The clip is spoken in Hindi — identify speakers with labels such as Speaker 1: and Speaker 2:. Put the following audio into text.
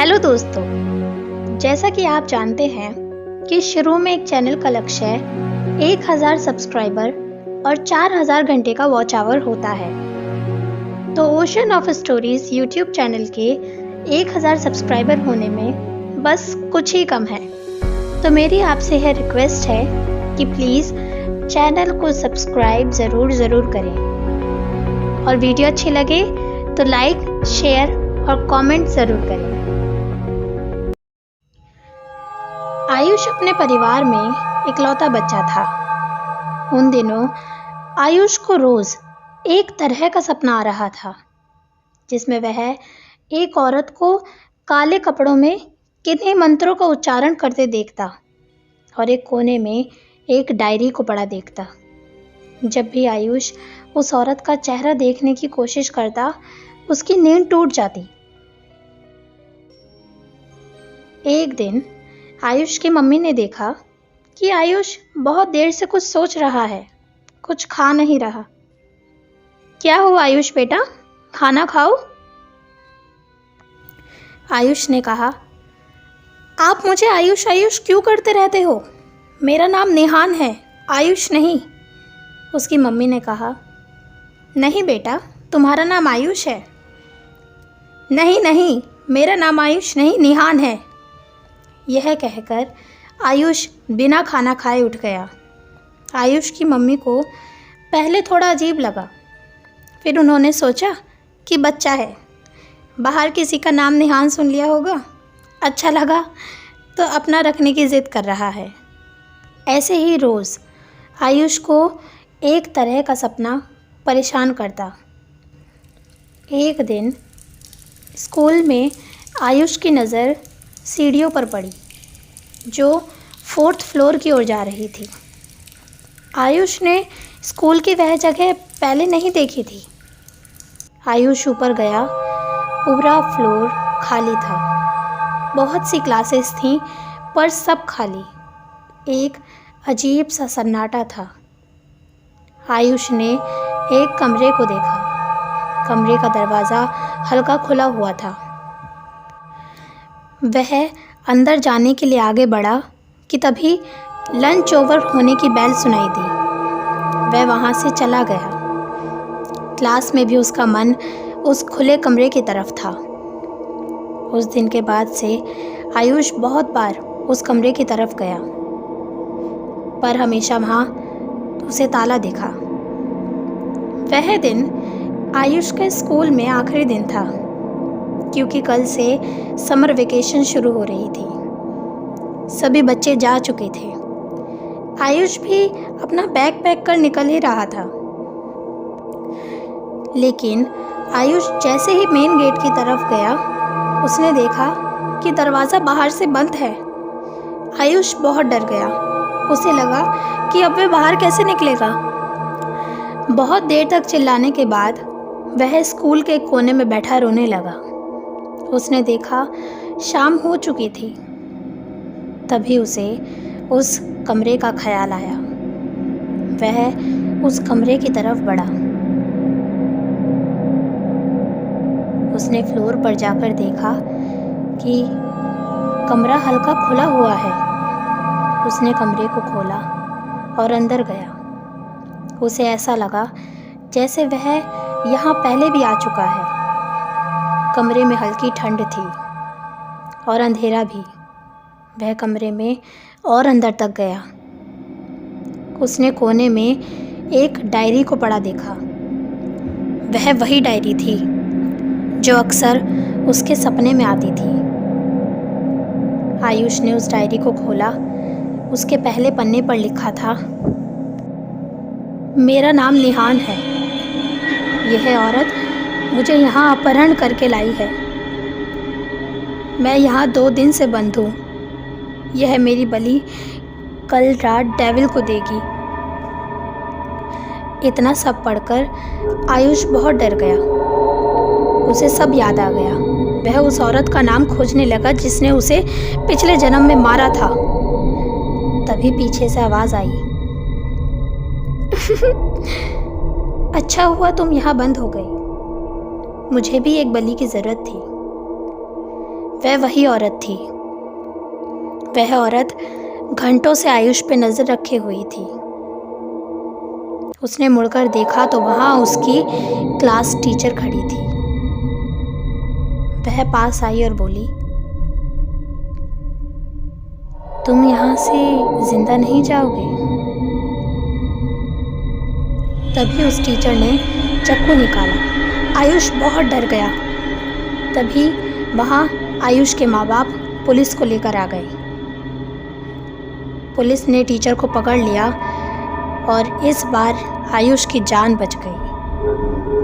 Speaker 1: हेलो दोस्तों, जैसा कि आप जानते हैं कि शुरू में एक चैनल का लक्ष्य 1000 सब्सक्राइबर और 4000 घंटे का वॉच आवर होता है। तो ocean of stories YouTube channel के 1000 सब्सक्राइबर होने में बस कुछ ही कम है। तो मेरी आपसे यह रिक्वेस्ट है कि प्लीज़ चैनल को सब्सक्राइब ज़रूर करें और वीडियो अच्छी लगे तो लाइक, शेयर और कमेंट ज़रूर करें। आयुष अपने परिवार में इकलौता बच्चा था। उन दिनों आयुष को रोज एक तरह का सपना आ रहा था, जिसमें वह एक औरत को काले कपड़ों में किन्हीं मंत्रों का उच्चारण करते देखता और एक कोने में एक डायरी को पड़ा देखता। जब भी आयुष उस औरत का चेहरा देखने की कोशिश करता, उसकी नींद टूट जाती। एक दिन आयुष की मम्मी ने देखा कि आयुष बहुत देर से कुछ सोच रहा है, कुछ खा नहीं रहा। क्या हुआ आयुष बेटा, खाना खाओ। आयुष ने कहा, आप मुझे आयुष आयुष क्यों करते रहते हो? मेरा नाम निहान है, आयुष नहीं। उसकी मम्मी ने कहा, नहीं बेटा, तुम्हारा नाम आयुष है। नहीं, मेरा नाम आयुष नहीं, निहान है। यह कहकर आयुष बिना खाना खाए उठ गया। आयुष की मम्मी को पहले थोड़ा अजीब लगा, फिर उन्होंने सोचा कि बच्चा है, बाहर किसी का नाम निहान सुन लिया होगा, अच्छा लगा तो अपना रखने की ज़िद कर रहा है। ऐसे ही रोज़ आयुष को एक तरह का सपना परेशान करता। एक दिन स्कूल में आयुष की नज़र सीढ़ियों पर पड़ी, जो 4th फ्लोर की ओर जा रही थी। आयुष ने स्कूल की वह जगह पहले नहीं देखी थी। आयुष ऊपर गया, पूरा फ्लोर खाली था। बहुत सी क्लासेस थीं, पर सब खाली। एक अजीब सा सन्नाटा था। आयुष ने एक कमरे को देखा। कमरे का दरवाज़ा हल्का खुला हुआ था। वह अंदर जाने के लिए आगे बढ़ा कि तभी लंच ओवर होने की बेल सुनाई दी। वह वहाँ से चला गया। क्लास में भी उसका मन उस खुले कमरे की तरफ था। उस दिन के बाद से आयुष बहुत बार उस कमरे की तरफ गया, पर हमेशा वहाँ उसे ताला दिखा। वह दिन आयुष के स्कूल में आखिरी दिन था, क्योंकि कल से समर वेकेशन शुरू हो रही थी। सभी बच्चे जा चुके थे। आयुष भी अपना बैग पैक कर निकल ही रहा था। लेकिन आयुष जैसे ही मेन गेट की तरफ गया, उसने देखा कि दरवाज़ा बाहर से बंद है। आयुष बहुत डर गया। उसे लगा कि अब वह बाहर कैसे निकलेगा। बहुत देर तक चिल्लाने के बाद वह स्कूल के कोने में बैठा रोने लगा। उसने देखा शाम हो चुकी थी। तभी उसे उस कमरे का ख्याल आया। वह उस कमरे की तरफ बढ़ा। उसने फ्लोर पर जाकर देखा कि कमरा हल्का खुला हुआ है। उसने कमरे को खोला और अंदर गया। उसे ऐसा लगा जैसे वह यहाँ पहले भी आ चुका है। कमरे में हल्की ठंड थी और अंधेरा भी। वह कमरे में और अंदर तक गया। उसने कोने में एक डायरी को पड़ा देखा। वह वही डायरी थी जो अक्सर उसके सपने में आती थी। आयुष ने उस डायरी को खोला। उसके पहले पन्ने पर लिखा था, मेरा नाम निहान है। यह औरत मुझे यहाँ अपहरण करके लाई है। मैं यहाँ 2 दिन से बंद हूँ। यह मेरी बलि कल रात डेविल को देगी। इतना सब पढ़कर आयुष बहुत डर गया। उसे सब याद आ गया। वह उस औरत का नाम खोजने लगा जिसने उसे पिछले जन्म में मारा था। तभी पीछे से आवाज़ आई, अच्छा हुआ तुम यहाँ बंद हो गई। मुझे भी एक बलि की ज़रूरत थी। वह वही औरत थी। वह औरत घंटों से आयुष पे नज़र रखे हुई थी। उसने मुड़कर देखा तो वहाँ उसकी क्लास टीचर खड़ी थी। वह पास आई और बोली, तुम यहाँ से जिंदा नहीं जाओगे? तभी उस टीचर ने चाकू निकाला। आयुष बहुत डर गया। तभी वहाँ आयुष के माँ बाप पुलिस को लेकर आ गए। पुलिस ने टीचर को पकड़ लिया और इस बार आयुष की जान बच गई।